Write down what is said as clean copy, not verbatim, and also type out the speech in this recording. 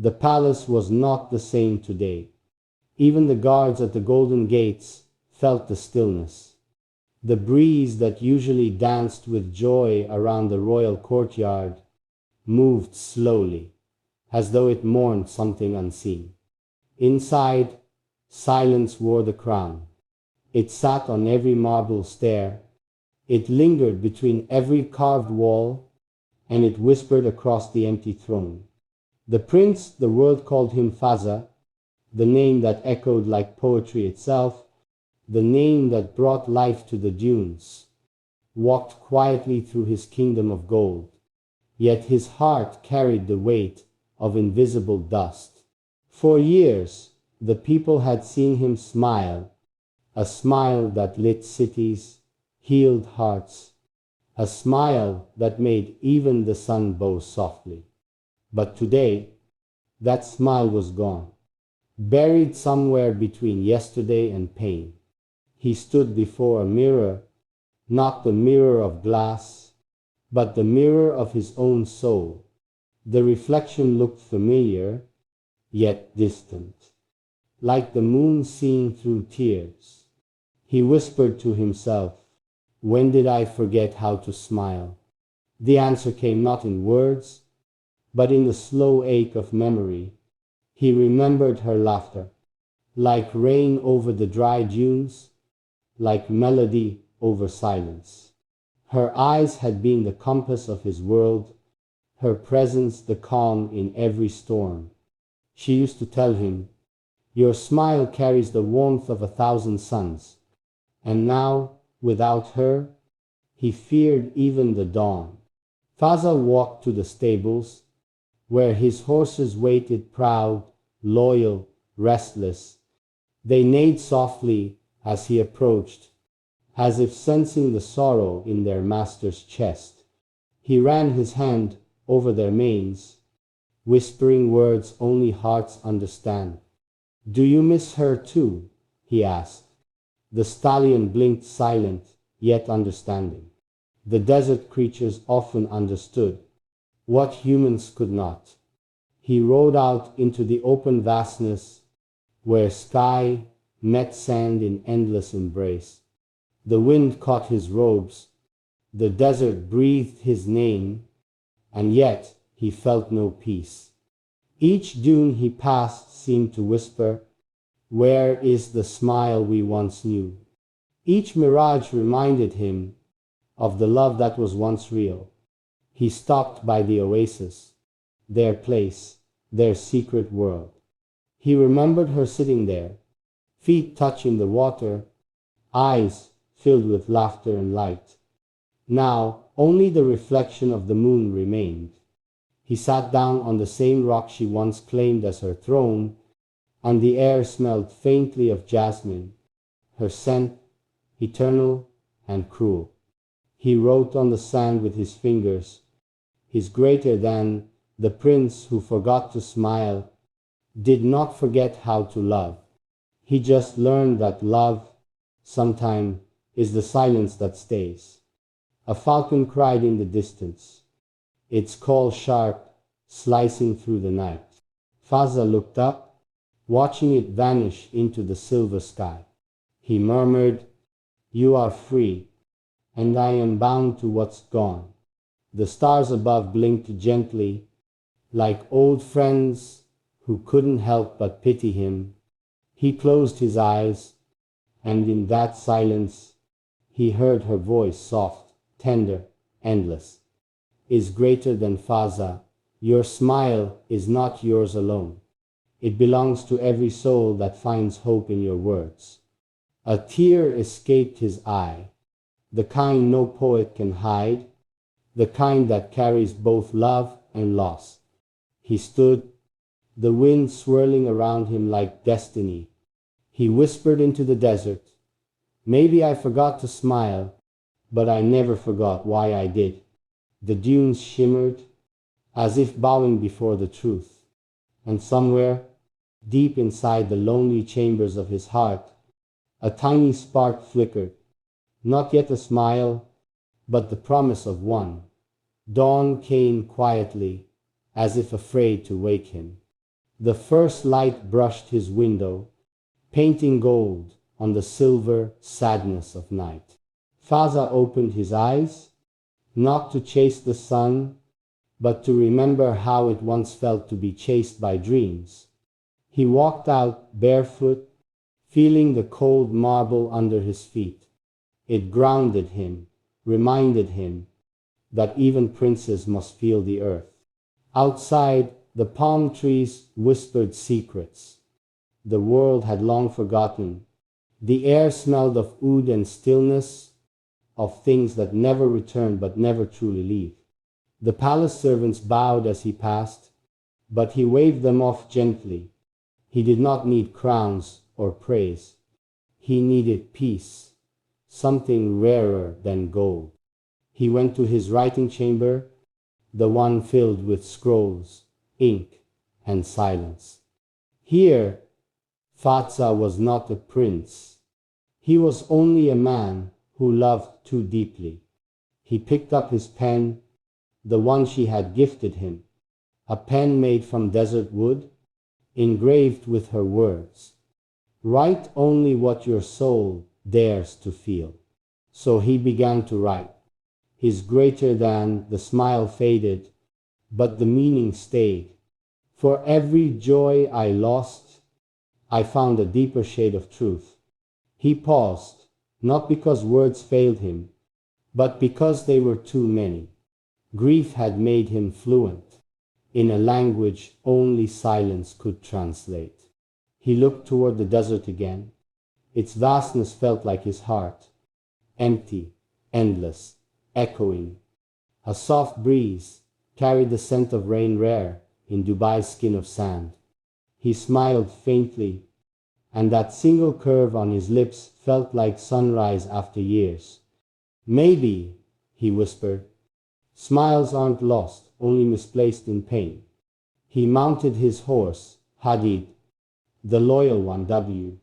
The palace was not the same today. Even the guards at the golden gates felt the stillness. The breeze that usually danced with joy around the royal courtyard moved slowly, as though it mourned something unseen. Inside, silence wore the crown. It sat on every marble stair, it lingered between every carved wall, and it whispered across the empty throne. The prince, the world called him Fazza, the name that echoed like poetry itself, the name that brought life to the dunes, walked quietly through his kingdom of gold. Yet his heart carried the weight of invisible dust. For years, the people had seen him smile, a smile that lit cities, healed hearts, a smile that made even the sun bow softly. But today, that smile was gone, buried somewhere between yesterday and pain. He stood before a mirror, not the mirror of glass, but the mirror of his own soul. The reflection looked familiar, yet distant, like the moon seen through tears. He whispered to himself, "When did I forget how to smile?" The answer came not in words, but in the slow ache of memory. He remembered her laughter, like rain over the dry dunes, like melody over silence. Her eyes had been the compass of his world, her presence the calm in every storm. She used to tell him, "Your smile carries the warmth of 1,000 suns." And now, without her, he feared even the dawn. Fazza walked to the stables, where his horses waited, proud, loyal, restless. They neighed softly as he approached, as if sensing the sorrow in their master's chest. He ran his hand over their manes, whispering words only hearts understand. "Do you miss her too?" he asked. The stallion blinked, silent, yet understanding. The desert creatures often understood what humans could not. He rode out into the open vastness, where sky met sand in endless embrace. The wind caught his robes, the desert breathed his name, and yet he felt no peace. Each dune he passed seemed to whisper, "Where is the smile we once knew?" Each mirage reminded him of the love that was once real. He stopped by the oasis, their place, their secret world. He remembered her sitting there, feet touching the water, eyes filled with laughter and light. Now only the reflection of the moon remained. He sat down on the same rock she once claimed as her throne, and the air smelled faintly of jasmine, her scent eternal and cruel. He wrote on the sand with his fingers, "Is greater than the prince who forgot to smile, did not forget how to love." He just learned that love, sometime, is the silence that stays. A falcon cried in the distance, its call sharp, slicing through the night. Fazza looked up, watching it vanish into the silver sky. He murmured, "You are free, and I am bound to what's gone." The stars above blinked gently, like old friends who couldn't help but pity him. He closed his eyes, and in that silence he heard her voice, soft, tender, endless. "Is greater than Fazza. Your smile is not yours alone. It belongs to every soul that finds hope in your words." A tear escaped his eye, the kind no poet can hide, the kind that carries both love and loss. He stood, the wind swirling around him like destiny. He whispered into the desert, "Maybe I forgot to smile, but I never forgot why I did." The dunes shimmered, as if bowing before the truth, and somewhere, deep inside the lonely chambers of his heart, a tiny spark flickered, not yet a smile, but the promise of one. Dawn came quietly, as if afraid to wake him. The first light brushed his window, painting gold on the silver sadness of night. Fazza opened his eyes, not to chase the sun, but to remember how it once felt to be chased by dreams. He walked out barefoot, feeling the cold marble under his feet. It grounded him, reminded him that even princes must feel the earth. Outside, the palm trees whispered secrets. The world had long forgotten. The air smelled of oud and stillness, of things that never return but never truly leave. The palace servants bowed as he passed, but he waved them off gently. He did not need crowns or praise. He needed peace, something rarer than gold. He went to his writing chamber, the one filled with scrolls, ink, and silence. Here, Fazza was not a prince. He was only a man who loved too deeply. He picked up his pen, the one she had gifted him, a pen made from desert wood, engraved with her words. Write only what your soul dares to feel. So he began to write. His greater than the smile faded, but the meaning stayed. For every joy I lost, I found a deeper shade of truth. He paused, not because words failed him, but because they were too many. Grief had made him fluent in a language only silence could translate. He looked toward the desert again. Its vastness felt like his heart, empty, endless, echoing. A soft breeze carried the scent of rain rare in Dubai's skin of sand. He smiled faintly, and that single curve on his lips felt like sunrise after years. Maybe, he whispered, smiles aren't lost, only misplaced in pain. He mounted his horse, Hadid, the loyal one, W,